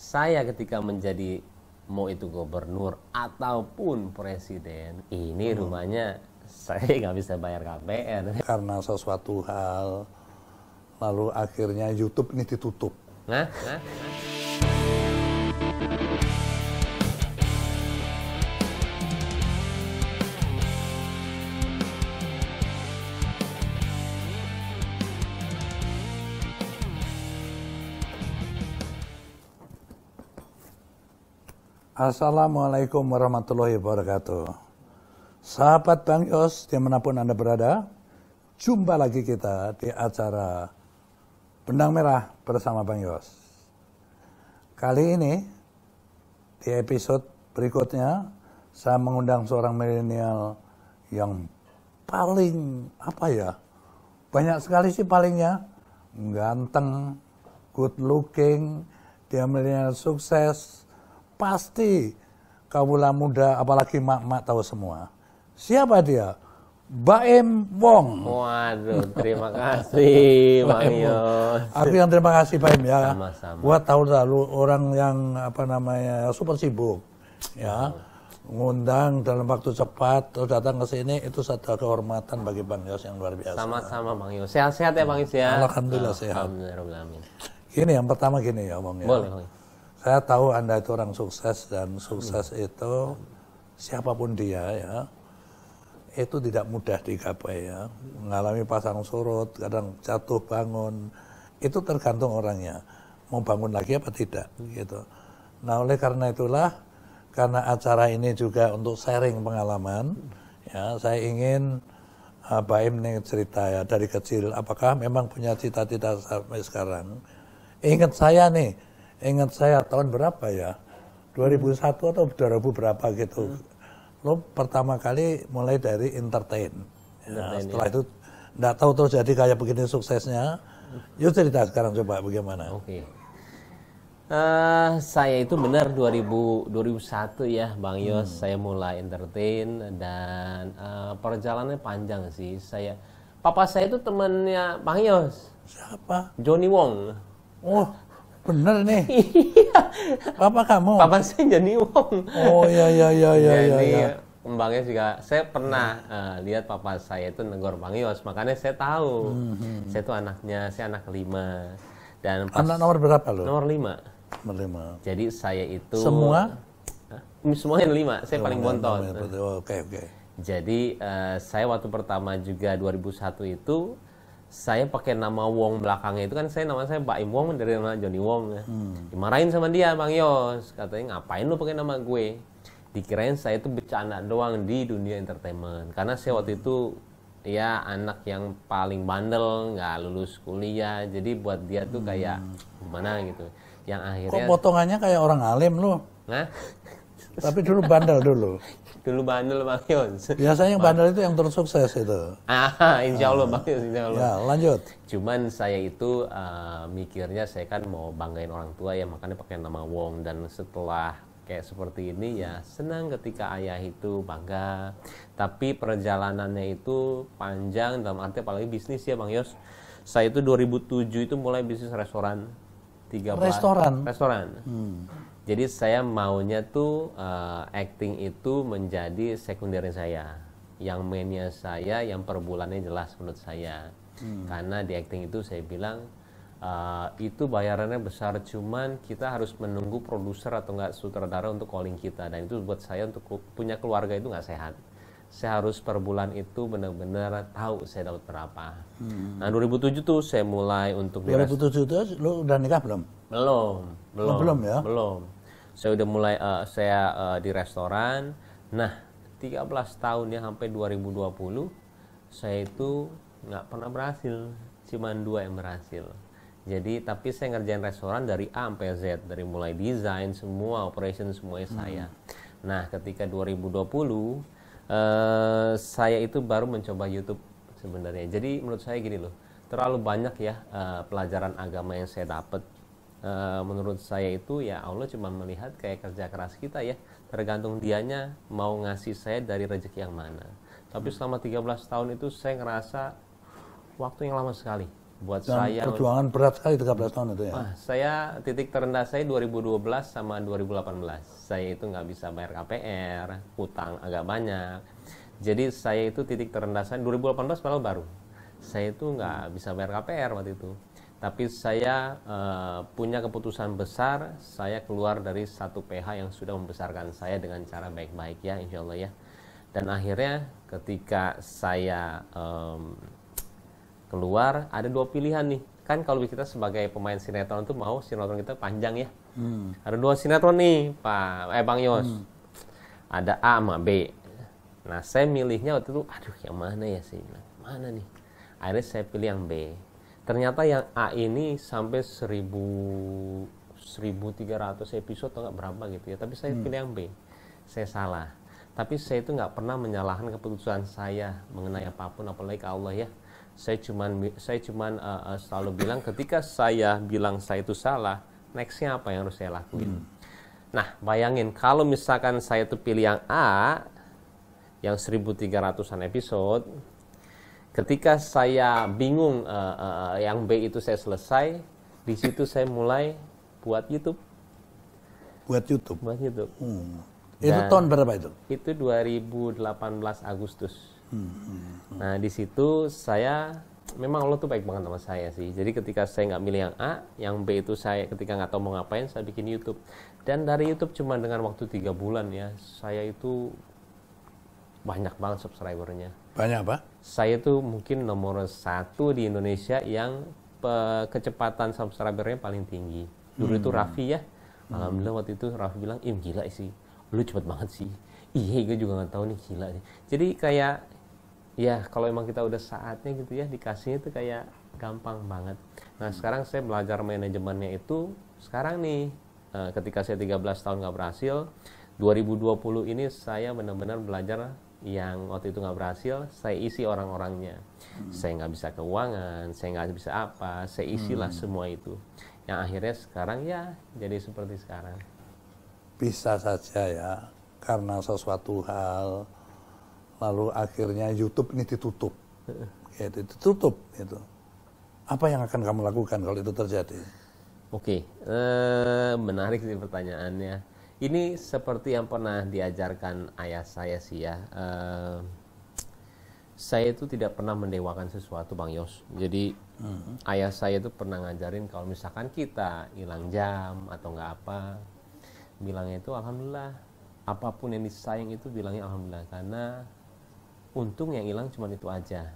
saya ketika menjadi mau itu gubernur ataupun presiden, ini rumahnya saya nggak bisa bayar KPR. Karena sesuatu hal, lalu akhirnya YouTube ini ditutup. Nah. Assalamualaikum warahmatullahi wabarakatuh. Sahabat Bang Yos, dimanapun Anda berada, jumpa lagi kita di acara Benang Merah bersama Bang Yos. Kali ini, di episode berikutnya, saya mengundang seorang milenial yang paling, banyak sekali sih palingnya, ganteng, good looking, dia milenial sukses. Pasti kaula muda, apalagi mak-mak tahu semua. Siapa dia? Baim Wong. Waduh, terima kasih Bang Yos. Aku yang terima kasih Baim ya. Sama-sama. Gua tahu lalu orang yang super sibuk ya. Ngundang dalam waktu cepat terus datang ke sini, itu satu kehormatan bagi Bang Yos yang luar biasa. Sama-sama Bang Yos. Sehat-sehat ya Bang Yos ya. Alhamdulillah sehat. Alhamdulillah. Gini, yang pertama gini ya Bang ya. Boleh Bang. Saya tahu Anda itu orang sukses, dan sukses itu siapapun dia ya, itu tidak mudah digapai ya. Mengalami pasang surut, kadang jatuh bangun, itu tergantung orangnya. Mau bangun lagi apa tidak gitu. Nah oleh karena itulah, karena acara ini juga untuk sharing pengalaman, ya saya ingin Baim nih cerita ya dari kecil, apakah memang punya cita-cita sampai sekarang. Ingat saya tahun berapa ya, 2001 atau 2000 berapa gitu. Lo pertama kali mulai dari entertain. Ya, setelah itu enggak tahu terus jadi kayak begini suksesnya. Yuk cerita sekarang coba bagaimana. Oke. Saya itu benar 2001 ya Bang Yos, saya mulai entertain dan perjalanannya panjang sih. Papa saya itu temannya Bang Yos. Siapa? Johnny Wong. Oh, bener nih. Iya. Papa kamu? Papa saya Johnny Wong. Oh iya. Jadi Bang Yos juga, saya pernah lihat papa saya itu negor Bang Yos, makanya saya tahu. Saya itu anaknya, saya anak 5. Dan anak nomor berapa lo? Nomor 5. Nomor 5. Jadi saya itu semua? Semuanya 5, saya paling bontot. Oke. Jadi saya waktu pertama juga 2001 itu saya pakai nama Wong belakangnya itu kan nama saya Baim Wong dari nama Johnny Wong. Dimarahin sama dia Bang Yos, katanya ngapain lu pakai nama gue? Dikirain saya itu bercanda doang di dunia entertainment. Karena saya waktu itu ya anak yang paling bandel, nggak lulus kuliah. Jadi buat dia tuh kayak gimana gitu. Yang akhirnya. Kok potongannya kayak orang alim lu? Nah? Tapi dulu bandel dulu. Dulu bandel Bang Yos. Biasanya yang bandel itu yang tersukses itu. Insya Allah Bang Yos, insya Allah. Ya, lanjut. Cuman saya itu mikirnya saya kan mau banggain orang tua ya, makanya pakai nama Wong. Dan setelah kayak seperti ini ya senang ketika ayah itu bangga. Tapi perjalanannya itu panjang dalam arti apalagi bisnis ya Bang Yos. Saya itu 2007 itu mulai bisnis restoran. Restoran. Jadi saya maunya tuh acting itu menjadi sekundernya saya. Yang mainnya saya, yang per bulannya jelas menurut saya. Karena di acting itu saya bilang itu bayarannya besar, cuman kita harus menunggu produser atau enggak sutradara untuk calling kita. Dan itu buat saya untuk punya keluarga itu nggak sehat. Saya harus per bulan itu benar-benar tahu saya dapat berapa. Nah 2007 tuh saya mulai untuk 2007 itu lu udah nikah belum? Belum ya? Belum. Saya udah mulai di restoran. Nah 13 tahun ya sampai 2020 saya itu nggak pernah berhasil. Cuman 2 yang berhasil. Jadi tapi saya ngerjain restoran dari A sampai Z, dari mulai desain semua, operation semuanya saya. Nah ketika 2020 saya itu baru mencoba YouTube sebenarnya. Jadi menurut saya gini loh, terlalu banyak ya pelajaran agama yang saya dapat. Menurut saya itu ya Allah cuma melihat kayak kerja keras kita ya, tergantung dianya mau ngasih saya dari rezeki yang mana. Tapi selama 13 tahun itu saya ngerasa waktu yang lama sekali. Buat Dan saya, perjuangan berat sekali 13 tahun itu ya. saya titik terendah saya 2012 sama 2018. Saya itu nggak bisa bayar KPR, utang agak banyak. Jadi saya itu titik terendah saya 2018 malah baru. Saya itu nggak bisa bayar KPR waktu itu. Tapi saya punya keputusan besar, saya keluar dari satu PH yang sudah membesarkan saya dengan cara baik-baik ya, insya Allah ya. Dan akhirnya ketika saya keluar, ada dua pilihan nih. Kan kalau kita sebagai pemain sinetron tuh mau sinetron kita panjang ya. Ada dua sinetron nih, Bang Yos. Ada A sama B. Nah, saya milihnya waktu itu, aduh yang mana ya sih? Mana nih? Akhirnya saya pilih yang B. Ternyata yang A ini sampai 1300 episode atau nggak berapa gitu ya. Tapi saya pilih yang B. Saya salah. Tapi saya itu nggak pernah menyalahkan keputusan saya mengenai apapun, apalagi ke Allah ya. Saya cuman selalu bilang ketika saya bilang saya itu salah, nextnya apa yang harus saya lakuin. Nah, bayangin kalau misalkan saya itu pilih yang A, yang 1300-an episode, ketika saya bingung yang B itu saya selesai, di situ saya mulai buat YouTube. Buat YouTube. Itu tahun berapa itu? Itu 2018 Agustus. Nah, di situ saya memang Allah tuh baik banget sama saya sih. Jadi ketika saya nggak milih yang A, yang B itu saya ketika nggak tahu mau ngapain, saya bikin YouTube. Dan dari YouTube cuma dengan waktu 3 bulan ya, saya itu banyak banget subscribernya. Banyak apa? Saya tuh mungkin nomor 1 di Indonesia yang kecepatan subscribernya paling tinggi. Dulu itu Raffi ya. Alhamdulillah waktu itu Raffi bilang, gila sih, lu cepet banget sih. Iya, gue juga nggak tahu nih, gila sih. Jadi kayak, ya kalau emang kita udah saatnya gitu ya, dikasihnya itu kayak gampang banget. Nah sekarang saya belajar manajemennya itu, sekarang nih, ketika saya 13 tahun nggak berhasil, 2020 ini saya benar-benar belajar yang waktu itu nggak berhasil, saya isi orang-orangnya. Saya nggak bisa keuangan, saya nggak bisa apa, saya isilah semua itu. Yang akhirnya sekarang ya jadi seperti sekarang. Bisa saja ya, karena sesuatu hal, lalu akhirnya YouTube ini ditutup. Ya, ditutup itu. Apa yang akan kamu lakukan kalau itu terjadi? Oke, menarik sih pertanyaannya. Ini seperti yang pernah diajarkan ayah saya sih ya. Saya itu tidak pernah mendewakan sesuatu, Bang Yos. Jadi ayah saya itu pernah ngajarin kalau misalkan kita hilang jam atau nggak apa, bilangnya itu alhamdulillah. Apapun yang disayang itu bilangnya alhamdulillah, karena untung yang hilang cuma itu aja.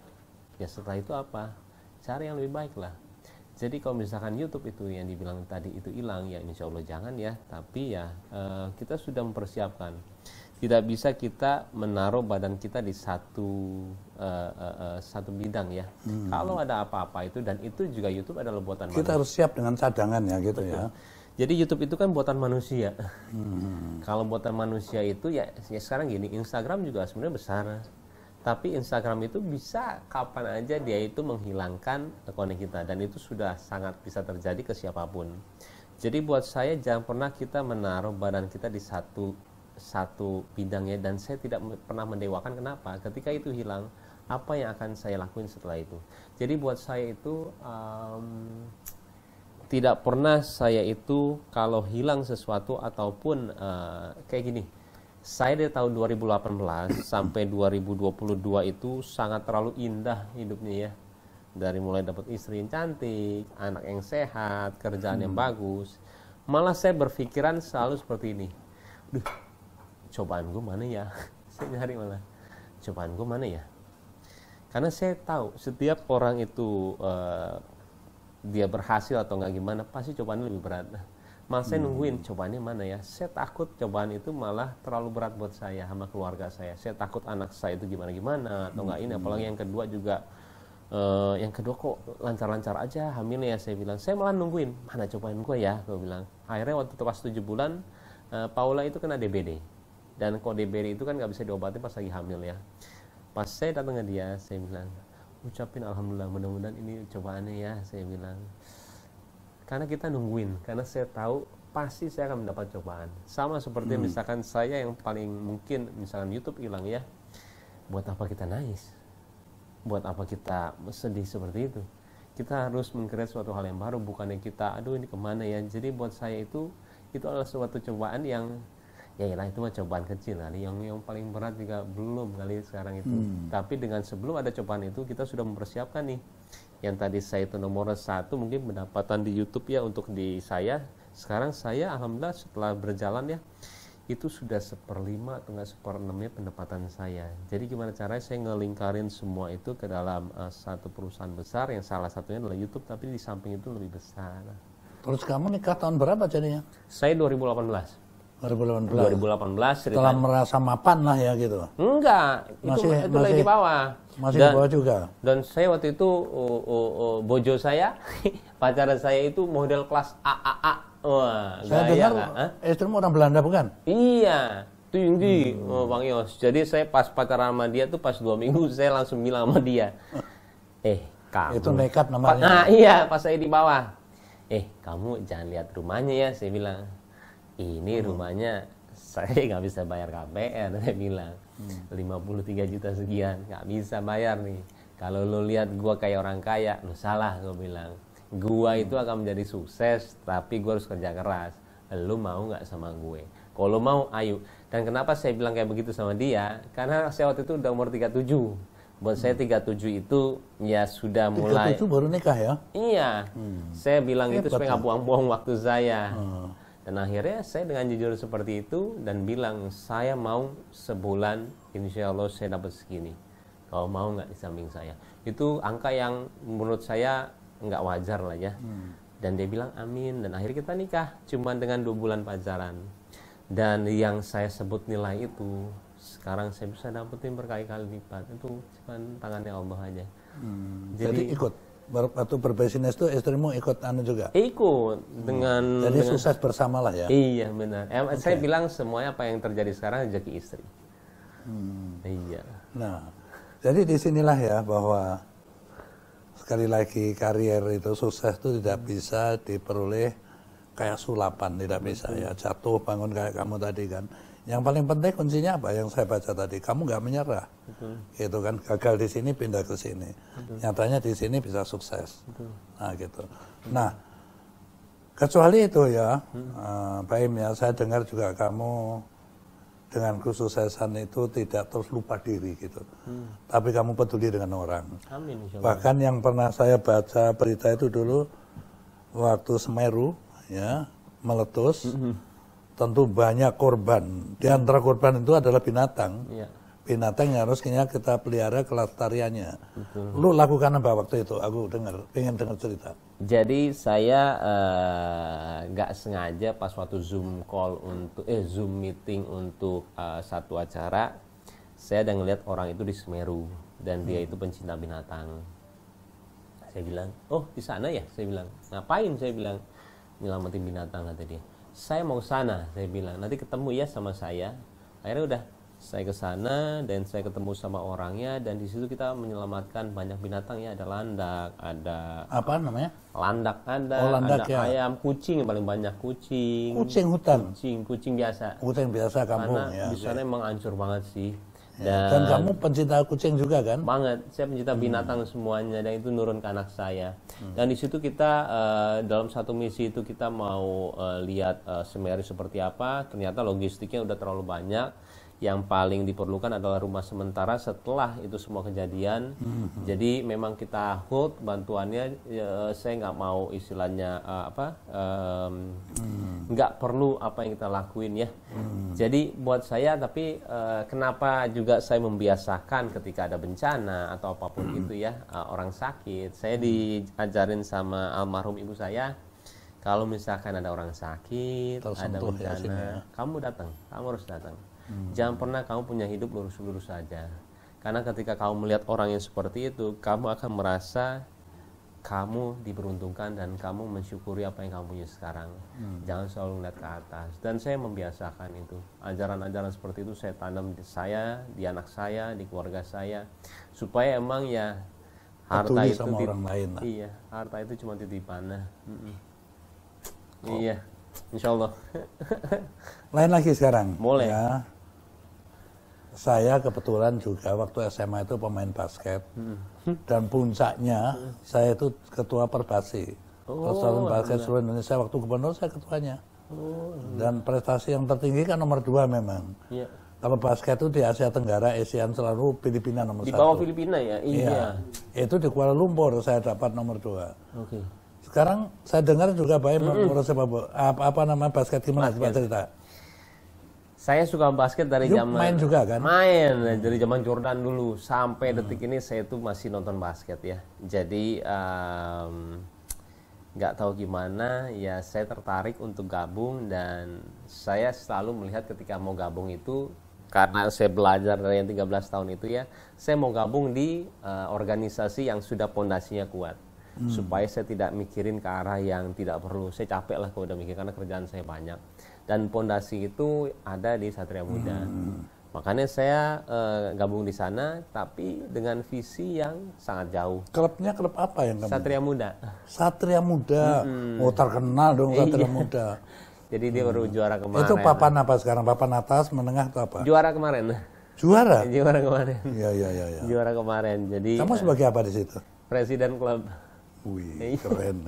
Ya setelah itu apa? Cari yang lebih baik lah. Jadi kalau misalkan YouTube itu yang dibilang tadi itu hilang, ya insya Allah jangan ya. Tapi ya kita sudah mempersiapkan. Tidak bisa kita menaruh badan kita di satu bidang ya. Kalau ada apa-apa itu, dan itu juga YouTube adalah buatan manusia. Kita harus siap dengan cadangan ya gitu. Betul. Ya. Jadi YouTube itu kan buatan manusia. Kalau buatan manusia itu ya sekarang gini, Instagram juga sebenarnya besar. Tapi Instagram itu bisa kapan aja dia itu menghilangkan akun kita, dan itu sudah sangat bisa terjadi ke siapapun. Jadi buat saya jangan pernah kita menaruh badan kita di satu bidangnya, dan saya tidak pernah mendewakan. Kenapa? Ketika itu hilang, apa yang akan saya lakuin setelah itu? Jadi buat saya itu tidak pernah saya itu kalau hilang sesuatu ataupun kayak gini. Saya dari tahun 2018 sampai 2022 itu sangat terlalu indah hidupnya ya. Dari mulai dapat istri yang cantik, anak yang sehat, kerjaan yang bagus. Malah saya berpikiran selalu seperti ini. Duh, cobaan gue mana ya? Saya nyari malah, cobaan gue mana ya? Karena saya tahu setiap orang itu dia berhasil atau nggak gimana, pasti cobaannya lebih berat. Malah saya nungguin cobaannya mana ya. Saya takut cobaan itu malah terlalu berat buat saya sama keluarga saya. Saya takut anak saya itu gimana-gimana atau nggak ini. Apalagi yang kedua juga, yang kedua kok lancar-lancar aja hamilnya ya. Saya bilang, saya malah nungguin mana cobaan gue ya, gue bilang. Akhirnya waktu pas 7 bulan, Paula itu kena DBD. Dan kalau DBD itu kan nggak bisa diobatin pas lagi hamil ya. Pas saya datang ke dia, saya bilang, ucapin alhamdulillah, mudah-mudahan ini cobaannya ya, saya bilang. Karena kita nungguin, karena saya tahu pasti saya akan mendapat cobaan. Sama seperti misalkan saya yang paling mungkin, misalkan YouTube hilang ya, buat apa kita nangis? Buat apa kita sedih seperti itu? kita harus mengkreasi suatu hal yang baru, bukannya kita aduh ini kemana ya. Jadi buat saya itu adalah suatu cobaan yang ya itu mah cobaan kecil kali, yang paling berat juga belum kali sekarang itu. Tapi dengan sebelum ada cobaan itu kita sudah mempersiapkan nih. Yang tadi saya itu nomor 1 mungkin pendapatan di YouTube ya untuk di saya. Sekarang saya alhamdulillah setelah berjalan ya itu sudah 1/5 atau enggak 1/6-nya pendapatan saya. Jadi gimana caranya saya ngelingkarin semua itu ke dalam satu perusahaan besar yang salah satunya adalah YouTube, tapi di samping itu lebih besar. Terus kamu nikah tahun berapa jadinya? Saya 2018. 2018 setelah merasa mapan lah ya gitu. Enggak, itu lagi di bawah. Masih di bawah juga. Dan saya waktu itu bojo saya, pacaran saya itu model kelas AAA. Wah, saya dengar istrimu orang Belanda bukan? Iya, tinggi Bang Yos. Jadi saya pas pacaran sama dia tuh pas 2 minggu saya langsung bilang sama dia, kamu. Itu nekat namanya. Nah iya, pas saya di bawah. Kamu jangan lihat rumahnya ya, saya bilang. Ini rumahnya saya nggak bisa bayar KPR, saya bilang 53 juta sekian nggak bisa bayar nih. Kalau lo lihat gua kayak orang kaya, lo salah, gue bilang. Gua itu akan menjadi sukses, tapi gua harus kerja keras. Lo mau nggak sama gue? Kalau mau, ayo. Dan kenapa saya bilang kayak begitu sama dia? Karena saya waktu itu udah umur 37. Buat saya 37 itu ya sudah mulai. 37 baru nikah ya? Iya. Saya bilang itu supaya nggak buang-buang waktu saya. Dan akhirnya saya dengan jujur seperti itu dan bilang saya mau sebulan insya Allah saya dapat segini. Kalau mau nggak di samping saya. Itu angka yang menurut saya nggak wajar lah ya. Dan dia bilang amin. Dan akhirnya kita nikah cuma dengan 2 bulan pacaran. Dan yang saya sebut nilai itu sekarang saya bisa dapetin berkali-kali lipat. Itu cuma tangannya Allah aja. Jadi ikut. Waktu berbisnis itu istrimu ikut juga? Ikut dengan. Jadi sukses bersama lah ya? Iya benar. Saya bilang semuanya apa yang terjadi sekarang rezeki istri. Iya. Nah, jadi disinilah ya bahwa sekali lagi karier itu sukses itu tidak bisa diperoleh kayak sulapan, tidak bisa ya jatuh bangun kayak kamu tadi kan. Yang paling penting kuncinya apa yang saya baca tadi, kamu nggak menyerah. Gitu kan, gagal di sini pindah ke sini. Nyatanya di sini bisa sukses. Nah gitu. Nah, kecuali itu ya, Pak Im ya, saya dengar juga kamu dengan kesuksesan itu tidak terus lupa diri gitu. Tapi kamu peduli dengan orang. Amin, bahkan yang pernah saya baca berita itu dulu waktu Semeru ya meletus. Tentu banyak korban. Di antara korban itu adalah binatang. Iya. Binatang yang harusnya kita pelihara kelestariannya. Lu lakukan apa waktu itu? Aku pengen dengar cerita. Jadi saya nggak sengaja pas waktu Zoom call Zoom meeting untuk satu acara, saya ada ngeliat orang itu di Semeru dan dia itu pencinta binatang. Saya bilang, oh di sana ya? Saya bilang, ngapain? Saya bilang, nyelamatin binatang kata dia. Saya mau sana, saya bilang, nanti ketemu ya sama saya. Akhirnya udah, saya ke sana dan saya ketemu sama orangnya dan di situ kita menyelamatkan banyak binatang ya, ada landak, ada apa namanya? Landak ada, landak, ada ya. ayam, kucing yang paling banyak kucing. Kucing hutan. Kucing biasa. Kucing biasa kampung. Karena ya, di sana emang hancur banget sih. Dan kamu pencinta kucing juga kan? Banget, saya pencinta binatang semuanya dan itu nurun ke anak saya. Dan di situ kita dalam satu misi itu kita mau lihat Semeru seperti apa. Ternyata logistiknya udah terlalu banyak. Yang paling diperlukan adalah rumah sementara setelah itu semua kejadian. Jadi memang kita hold bantuannya. Saya nggak mau istilahnya nggak perlu apa yang kita lakuin ya. Jadi buat saya tapi kenapa juga saya membiasakan ketika ada bencana atau apapun itu ya orang sakit. Saya diajarin sama almarhum ibu saya. Kalau misalkan ada orang sakit, ada bencana, kamu datang, kamu harus datang. Jangan pernah kamu punya hidup lurus-lurus saja. Karena ketika kamu melihat orang yang seperti itu, kamu akan merasa kamu diberuntungkan dan kamu mensyukuri apa yang kamu punya sekarang. Jangan selalu melihat ke atas. Dan saya membiasakan itu. Ajaran-ajaran seperti itu saya tanam di saya, di anak saya, di keluarga saya. Supaya emang ya harta itu sama orang lain lah. Iya, harta itu cuma titipan. Iya, insya Allah. Lain lagi sekarang. Boleh. Ya. Saya kebetulan juga waktu SMA itu pemain basket. Dan puncaknya saya itu ketua Perbasi. Persatuan Basket seluruh Indonesia, waktu gubernur saya ketuanya. Dan prestasi yang tertinggi kan nomor 2 memang. Iya. Kalau basket itu di Asia Tenggara, ASEAN selalu Filipina nomor 1. Di bawah Filipina ya? Iya. Itu di Kuala Lumpur saya dapat nomor 2. Oke. Sekarang saya dengar juga Baim mengurus apa namanya basket gimana? Coba cerita. Saya suka basket dari zaman main juga kan? Main dari zaman Jordan dulu sampai detik ini saya tuh masih nonton basket ya. Jadi nggak tahu gimana ya saya tertarik untuk gabung dan saya selalu melihat ketika mau gabung itu karena saya belajar dari yang 13 tahun itu ya, saya mau gabung di organisasi yang sudah pondasinya kuat. Supaya saya tidak mikirin ke arah yang tidak perlu. Saya capek lah kalau udah mikir karena kerjaan saya banyak. Dan pondasi itu ada di Satria Muda. Makanya saya gabung di sana, tapi dengan visi yang sangat jauh. Klubnya klub apa yang kamu? Satria Muda. Satria Muda. Oh terkenal dong Satria Muda. Jadi dia baru juara kemarin. Itu papan apa sekarang? Papan atas, menengah atau apa? Juara kemarin. Juara? Juara kemarin. Iya. Juara kemarin. Jadi kamu sebagai apa di situ? Presiden klub. Wih, keren.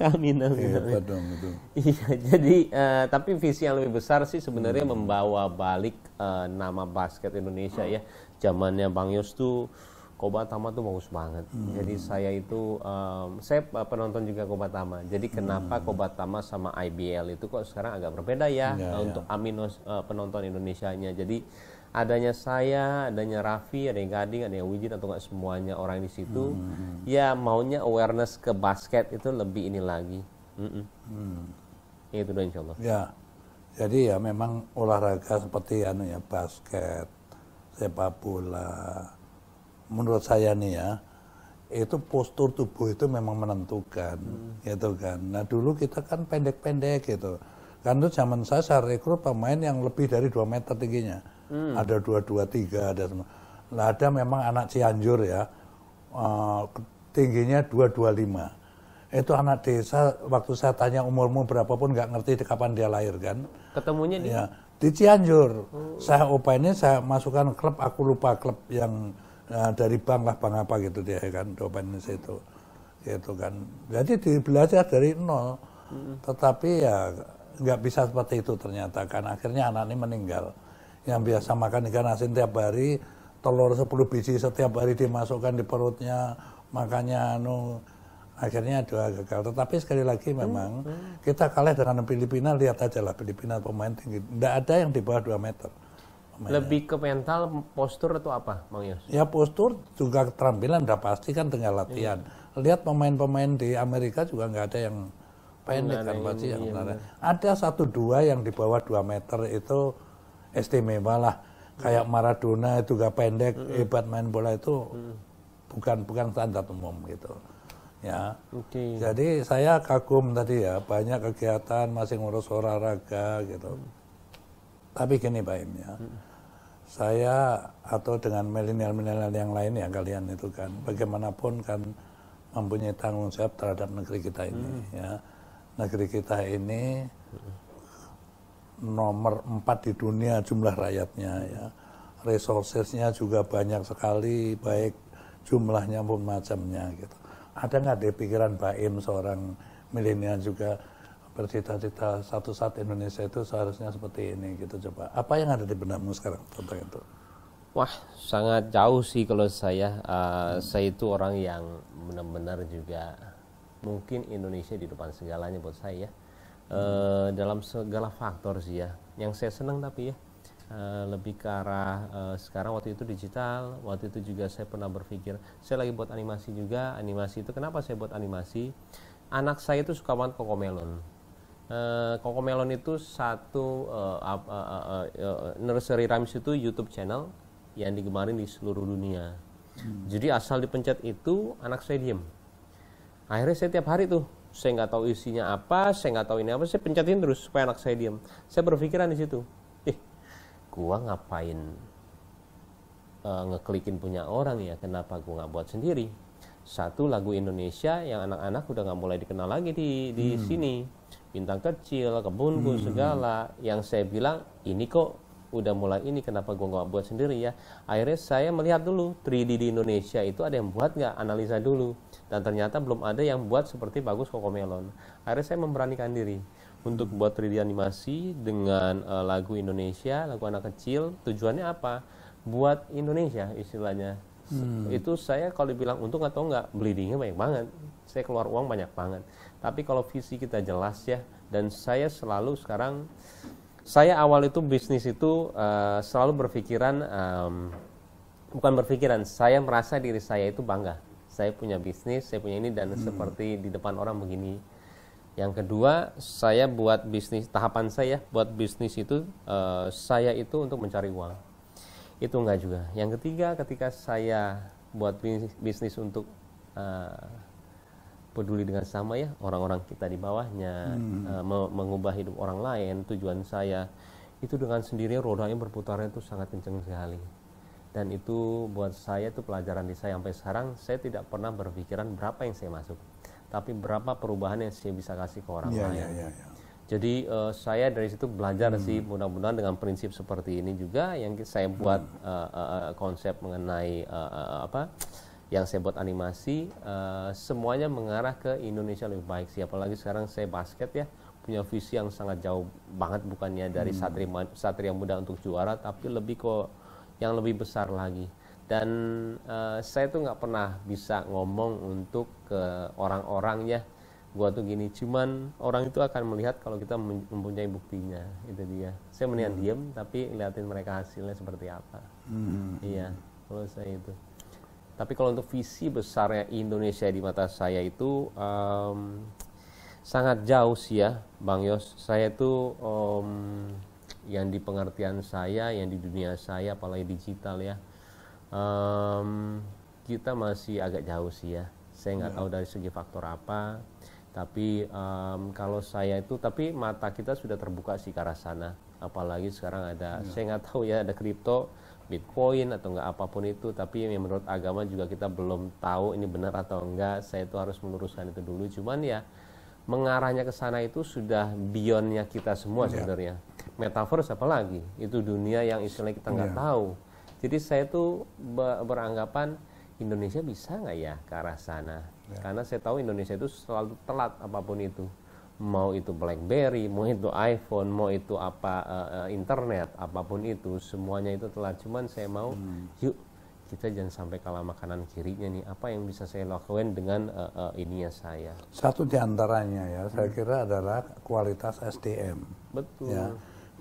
Amin. Hebat dong itu. Iya, jadi tapi visi yang lebih besar sih sebenarnya membawa balik nama basket Indonesia ya. Zamannya Bang Yos tuh Kobatama tuh bagus banget. Jadi saya itu saya penonton juga Kobatama. Jadi kenapa Kobatama sama IBL itu kok sekarang agak berbeda ya, untuk Aminos penonton Indonesianya. Jadi adanya saya, adanya Raffi, ada yang Gading, ada yang Wijin atau enggak semuanya orang di situ, ya maunya awareness ke basket itu lebih ini lagi. Itu doang insyaallah. Ya, jadi ya memang olahraga seperti basket, sepak bola. Menurut saya nih ya, itu postur tubuh itu memang menentukan, gitu kan. Nah dulu kita kan pendek-pendek gitu. Kan itu zaman saya rekrut pemain yang lebih dari 2 meter tingginya. Ada 223, ada semua. Nah, ada memang anak Cianjur ya, tingginya 225. Itu anak desa, waktu saya tanya umurmu berapa pun nggak ngerti kapan dia lahir kan. Ketemunya di Cianjur. Saya ini saya masukkan klub, aku lupa klub yang dari bank lah, bank apa gitu dia kan, Open itu. Gitu kan. Jadi belajar dari nol. Tetapi ya nggak bisa seperti itu ternyata kan. Akhirnya anak ini meninggal. Yang biasa makan ikan asin tiap hari, telur 10 biji setiap hari dimasukkan di perutnya, makanya akhirnya doa gagal. Tetapi sekali lagi memang kita kalah dengan Filipina, lihat aja lah Filipina pemain tinggi. Tidak ada yang di bawah 2 meter. Pemainnya. Lebih ke mental, postur atau apa, Bang Yos? Ya postur juga keterampilan udah pasti kan tinggal latihan. Lihat pemain-pemain di Amerika juga nggak ada yang pendek kan pasti yang ada 1-2 yang di bawah 2 meter itu istimewa lah. Kayak Maradona itu gak pendek, hebat main bola itu bukan standar umum gitu. Ya. Jadi saya kagum tadi ya, banyak kegiatan masih ngurus olahraga gitu. Tapi gini Pak Im ya. Saya atau dengan milenial-milenial yang lain ya kalian itu kan bagaimanapun kan mempunyai tanggung jawab terhadap negeri kita ini ya. Negeri kita ini nomor 4 di dunia jumlah rakyatnya ya. Resourcesnya juga banyak sekali, baik jumlahnya pun macamnya gitu. Ada nggak di pikiran Baim seorang milenial juga bercita-cita satu saat Indonesia itu seharusnya seperti ini gitu coba. Apa yang ada di benakmu sekarang tentang itu? Wah, sangat jauh sih kalau saya. Saya itu orang yang benar-benar juga mungkin Indonesia di depan segalanya buat saya. Dalam segala faktor sih ya. Yang saya senang tapi ya lebih ke arah sekarang waktu itu digital, waktu itu juga saya pernah berpikir saya lagi buat animasi juga. Animasi itu kenapa saya buat animasi? Anak saya itu suka banget Cocomelon. Cocomelon itu satu nursery rhymes itu YouTube channel yang digemarin di seluruh dunia. Jadi asal dipencet itu anak saya diem. Akhirnya saya tiap hari tuh saya nggak tahu isinya apa, saya nggak tahu ini apa, saya pencetin terus supaya anak saya diam. Saya berpikiran di situ, gua ngapain ngeklikin punya orang ya? Kenapa gua nggak buat sendiri? Satu lagu Indonesia yang anak-anak udah nggak mulai dikenal lagi di sini. Bintang Kecil, Kebunku segala. Yang saya bilang ini kok udah mulai ini, kenapa gue nggak buat sendiri ya? Akhirnya saya melihat dulu 3D di Indonesia itu ada yang buat nggak, analisa dulu, dan ternyata belum ada yang buat seperti Bagus Cocomelon. Akhirnya saya memberanikan diri untuk buat 3D animasi dengan lagu Indonesia, lagu anak kecil. Tujuannya apa? Buat Indonesia istilahnya. Itu saya kalau dibilang untung atau enggak, bleedingnya banyak banget. Saya keluar uang banyak banget. Tapi kalau visi kita jelas ya, dan saya selalu sekarang, saya awal itu bisnis itu selalu berpikiran, bukan berpikiran, saya merasa diri saya itu bangga. Saya punya bisnis, saya punya ini, dan seperti di depan orang begini. Yang kedua, saya buat bisnis, tahapan saya buat bisnis itu, saya itu untuk mencari uang. Itu enggak juga. Yang ketiga, ketika saya buat bisnis untuk peduli dengan sama ya, orang-orang kita di bawahnya, mengubah hidup orang lain, tujuan saya itu dengan sendirinya rodanya berputarnya itu sangat kencang sekali. Dan itu buat saya itu pelajaran di saya sampai sekarang. Saya tidak pernah berpikiran berapa yang saya masuk, tapi berapa perubahan yang saya bisa kasih ke orang lain. Jadi saya dari situ belajar sih, mudah-mudahan dengan prinsip seperti ini juga yang saya buat konsep mengenai yang saya buat animasi, semuanya mengarah ke Indonesia lebih baik sih. Apalagi sekarang saya basket ya, punya visi yang sangat jauh banget, bukannya dari Satria Muda untuk juara, tapi lebih ke yang lebih besar lagi. Dan saya tuh nggak pernah bisa ngomong untuk ke orang-orang ya, gua tuh gini, cuman orang itu akan melihat kalau kita mempunyai buktinya. Itu dia. Saya mendingan diem tapi liatin mereka hasilnya seperti apa. Iya, kalau saya itu. Tapi kalau untuk visi besarnya Indonesia di mata saya itu sangat jauh sih ya, Bang Yos. Saya itu yang di pengertian saya, yang di dunia saya, apalagi digital ya, kita masih agak jauh sih ya. Saya nggak tahu dari segi faktor apa. Tapi kalau saya itu, tapi mata kita sudah terbuka sih ke arah sana. Apalagi sekarang ada, saya nggak tahu ya, ada kripto, Bitcoin atau enggak apapun itu, tapi yang menurut agama juga kita belum tahu ini benar atau enggak. Saya itu harus meluruskan itu dulu. Cuman ya mengarahnya ke sana itu sudah beyondnya kita semua sebenarnya. Metaverse apalagi, itu dunia yang istilahnya kita nggak tahu. Jadi saya tuh beranggapan Indonesia bisa nggak ya ke arah sana? Karena saya tahu Indonesia itu selalu telat apapun itu. Mau itu BlackBerry, mau itu iPhone, mau itu apa internet, apapun itu, semuanya itu telat. Cuman saya mau, yuk kita jangan sampai kalah makanan kirinya nih. Apa yang bisa saya lakukan dengan ininya saya? Satu di antaranya ya, saya kira adalah kualitas SDM. Betul. Ya,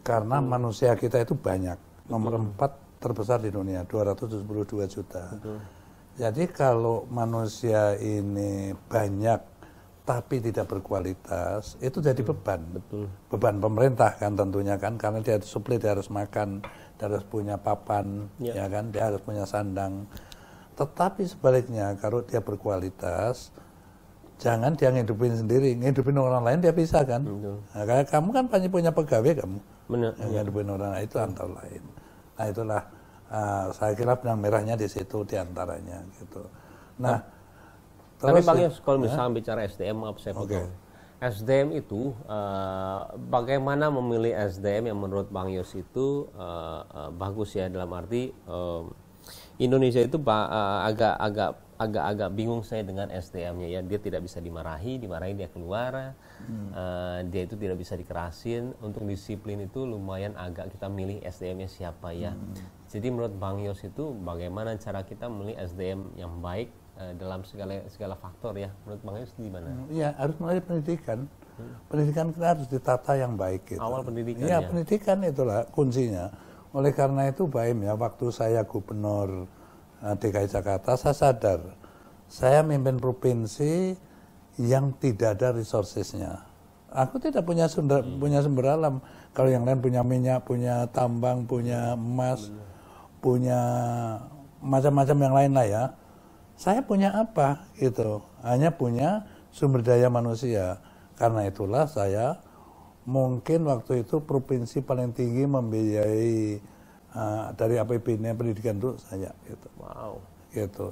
karena manusia kita itu banyak, nomor 4 terbesar di dunia, 272 juta. Betul. Jadi kalau manusia ini banyak tapi tidak berkualitas, itu jadi beban. Betul. Beban pemerintah kan tentunya kan, karena dia harus suplai, dia harus makan, dia harus punya papan, ya kan, dia harus punya sandang. Tetapi sebaliknya, kalau dia berkualitas, jangan dia ngidupin sendiri, ngidupin orang lain dia bisa kan. Nah, kayak kamu kan pasti punya pegawai kamu, ngidupin orang lain itu antara lain. Nah itulah saya kira benang merahnya di situ diantaranya gitu. Nah, tapi Bang Yos, kalau misalnya bicara SDM, maaf saya potong. SDM itu, bagaimana memilih SDM yang menurut Bang Yos itu bagus ya, dalam arti Indonesia itu agak bingung saya dengan SDM-nya ya. Dia tidak bisa dimarahi dia keluar, dia itu tidak bisa dikerasin. Untuk disiplin itu lumayan agak kita milih SDM-nya siapa ya. Jadi menurut Bang Yos itu bagaimana cara kita memilih SDM yang baik dalam segala faktor ya, menurut Bang Yos gimana? Iya, harus melalui pendidikan. Pendidikan kita harus ditata yang baik gitu. Awal pendidikan ya. Pendidikan itulah kuncinya. Oleh karena itu Baim ya, waktu saya gubernur DKI Jakarta, saya sadar saya memimpin provinsi yang tidak ada resourcesnya. Aku tidak punya sumber alam. Kalau yang lain punya minyak, punya tambang, punya emas, punya macam-macam yang lain lah ya. Saya punya apa gitu, hanya punya sumber daya manusia. Karena itulah saya mungkin waktu itu provinsi paling tinggi membiayai dari APBD pendidikan itu saya gitu. Wow. Gitu.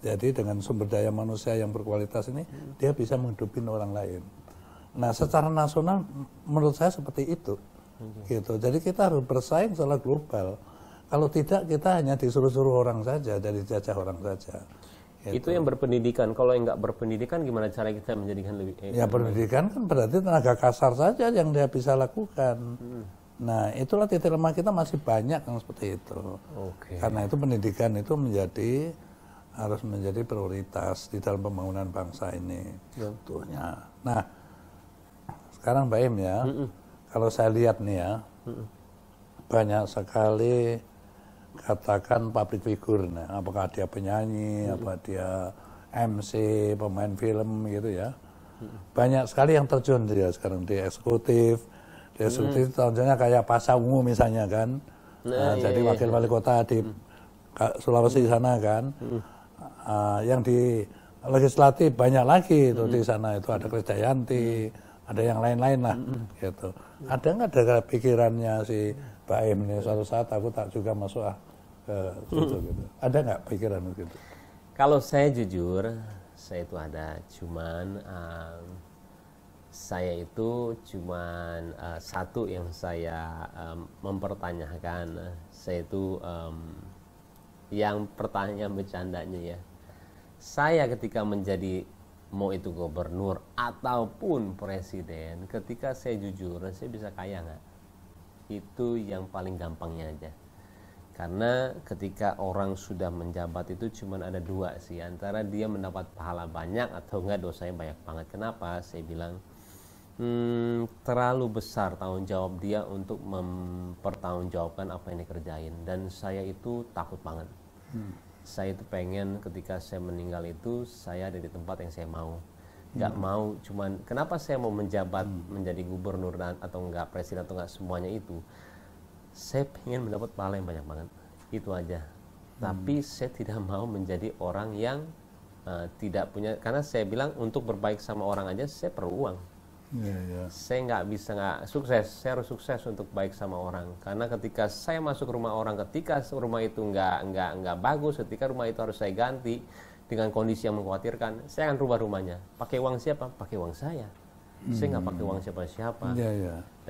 Jadi dengan sumber daya manusia yang berkualitas ini dia bisa menghidupin orang lain. Nah, secara nasional menurut saya seperti itu. gitu. Jadi kita harus bersaing secara global. Kalau tidak kita hanya disuruh-suruh orang saja, dari jajah orang saja. Gitu. Itu yang berpendidikan. Kalau yang nggak berpendidikan, gimana cara kita menjadikan lebih? Ya pendidikan kan berarti tenaga kasar saja yang dia bisa lakukan. Nah itulah titik lemah kita masih banyak yang seperti itu. Karena itu pendidikan itu harus menjadi prioritas di dalam pembangunan bangsa ini. Tentunya. Nah sekarang Mbak Im ya, kalau saya lihat nih ya, banyak sekali katakan public figure, nah, apakah dia penyanyi, apa dia MC, pemain film gitu ya. Banyak sekali yang terjun dia sekarang di eksekutif. Di eksekutif contohnya kayak Pasha Ungu misalnya kan. Nah, jadi wakil wali kota di Sulawesi sana kan. Yang di legislatif banyak lagi itu di sana, itu ada Krisdayanti, ada yang lain-lain lah gitu. Ada nggak ada pikirannya si Mbak Im ini suatu saat aku tak juga masuk ke situ gitu. Ada nggak pikiran gitu? Kalau saya jujur, saya itu ada, cuman saya itu cuman satu yang saya mempertanyakan. Saya itu yang pertanyaan bercandanya ya. Saya ketika menjadi mau itu gubernur ataupun presiden, ketika saya jujur, saya bisa kaya nggak? Itu yang paling gampangnya aja. Karena ketika orang sudah menjabat itu cuma ada dua sih, antara dia mendapat pahala banyak atau enggak dosanya banyak banget. Kenapa? Saya bilang terlalu besar tanggung jawab dia untuk mempertanggungjawabkan apa yang dikerjain, dan saya itu takut banget. Saya itu pengen ketika saya meninggal itu saya ada di tempat yang saya mau. Nggak mau cuman kenapa saya mau menjabat menjadi gubernur atau enggak presiden atau enggak semuanya itu, saya pengen mendapat pahala yang banyak banget, itu aja. Tapi saya tidak mau menjadi orang yang tidak punya, karena saya bilang untuk berbaik sama orang aja saya perlu uang. Saya nggak sukses, saya harus sukses untuk baik sama orang. Karena ketika saya masuk rumah orang, ketika rumah itu nggak bagus, ketika rumah itu harus saya ganti dengan kondisi yang mengkhawatirkan, saya akan rubah rumahnya. Pakai uang siapa? Pakai uang saya. Saya nggak pakai uang siapa-siapa.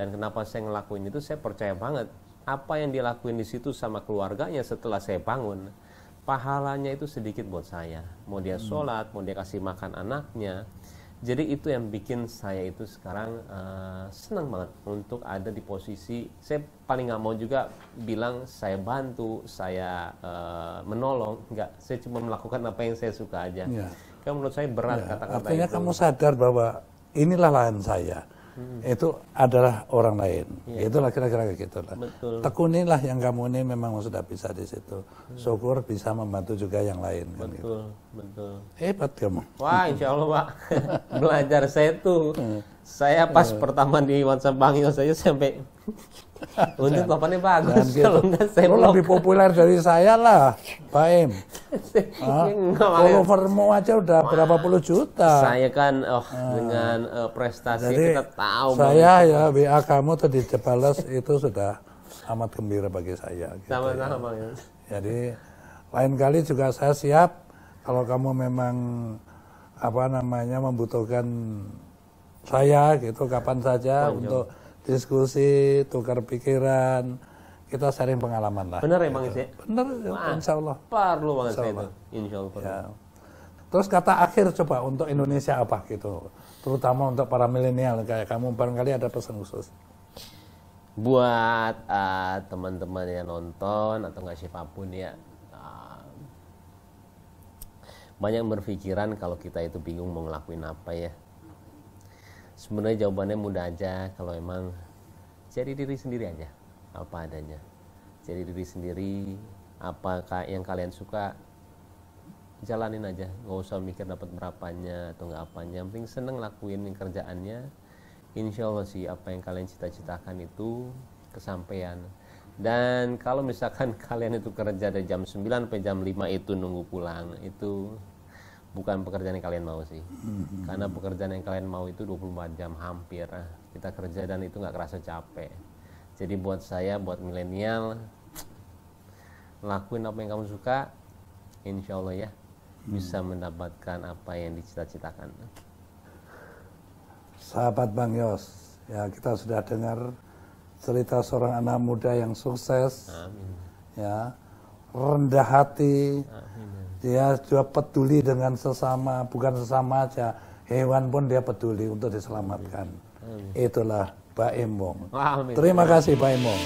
Dan kenapa saya ngelakuin itu? Saya percaya banget apa yang dilakuin di situ sama keluarganya setelah saya bangun, pahalanya itu sedikit buat saya. Mau dia sholat, mau dia kasih makan anaknya. Jadi itu yang bikin saya itu sekarang senang banget untuk ada di posisi, saya paling nggak mau juga bilang saya bantu, saya menolong, enggak, saya cuma melakukan apa yang saya suka aja. Karena menurut saya berat kata-kata artinya itu. kamu sadar bahwa inilah lahan saya, itu adalah orang lain. Itulah kira-kira gitu lah. Tekunilah yang kamu ini memang sudah bisa di situ. Syukur bisa membantu juga yang lain. Kan gitu. Hebat kamu. Wah, insya Allah Pak. Belajar saya tuh. Saya pas pertama di WhatsApp Bang Yos saja sampai untuk papannya bagus. Gitu. Kalau enggak saya lebih populer dari saya lah, Pak Im. Followermu aja udah berapa puluh juta. Saya kan dengan prestasi jadi, kita tahu. Saya ya WA kamu tadi dibalas itu sudah amat gembira bagi saya. Gitu, sama-sama Bang Yos. Jadi lain kali juga saya siap kalau kamu memang membutuhkan saya gitu kapan saja untuk diskusi, tukar pikiran, kita sharing pengalaman lah. Benar ya Bang Yos? Benar, insya Allah. Perlu banget saya itu, insya Allah. Ya. Terus kata akhir coba untuk Indonesia apa gitu, terutama untuk para milenial kayak kamu, barangkali ada pesan khusus. Buat teman-teman yang nonton atau nggak siapapun ya, banyak berpikiran kalau kita itu bingung mau ngelakuin apa ya. Sebenarnya jawabannya mudah aja, kalau emang jadi diri sendiri aja, apa adanya. Jadi diri sendiri, apa yang kalian suka, jalanin aja, nggak usah mikir dapat berapanya atau nggak apanya. Yang penting seneng lakuin kerjaannya. Insya Allah sih apa yang kalian cita-citakan itu kesampaian. Dan kalau misalkan kalian itu kerja dari jam 9 sampai jam 5 itu nunggu pulang, itu bukan pekerjaan yang kalian mau sih. Karena pekerjaan yang kalian mau itu 24 jam hampir kita kerja, dan itu nggak kerasa capek. Jadi buat saya, buat milenial, lakuin apa yang kamu suka, insya Allah ya bisa mendapatkan apa yang dicita-citakan. Sahabat Bang Yos, ya kita sudah dengar cerita seorang anak muda yang sukses, Amin. ya, rendah hati, dia juga peduli dengan sesama, bukan sesama aja, hewan pun dia peduli untuk diselamatkan. Itulah Pak Embong. Amin. Terima kasih Pak Embong.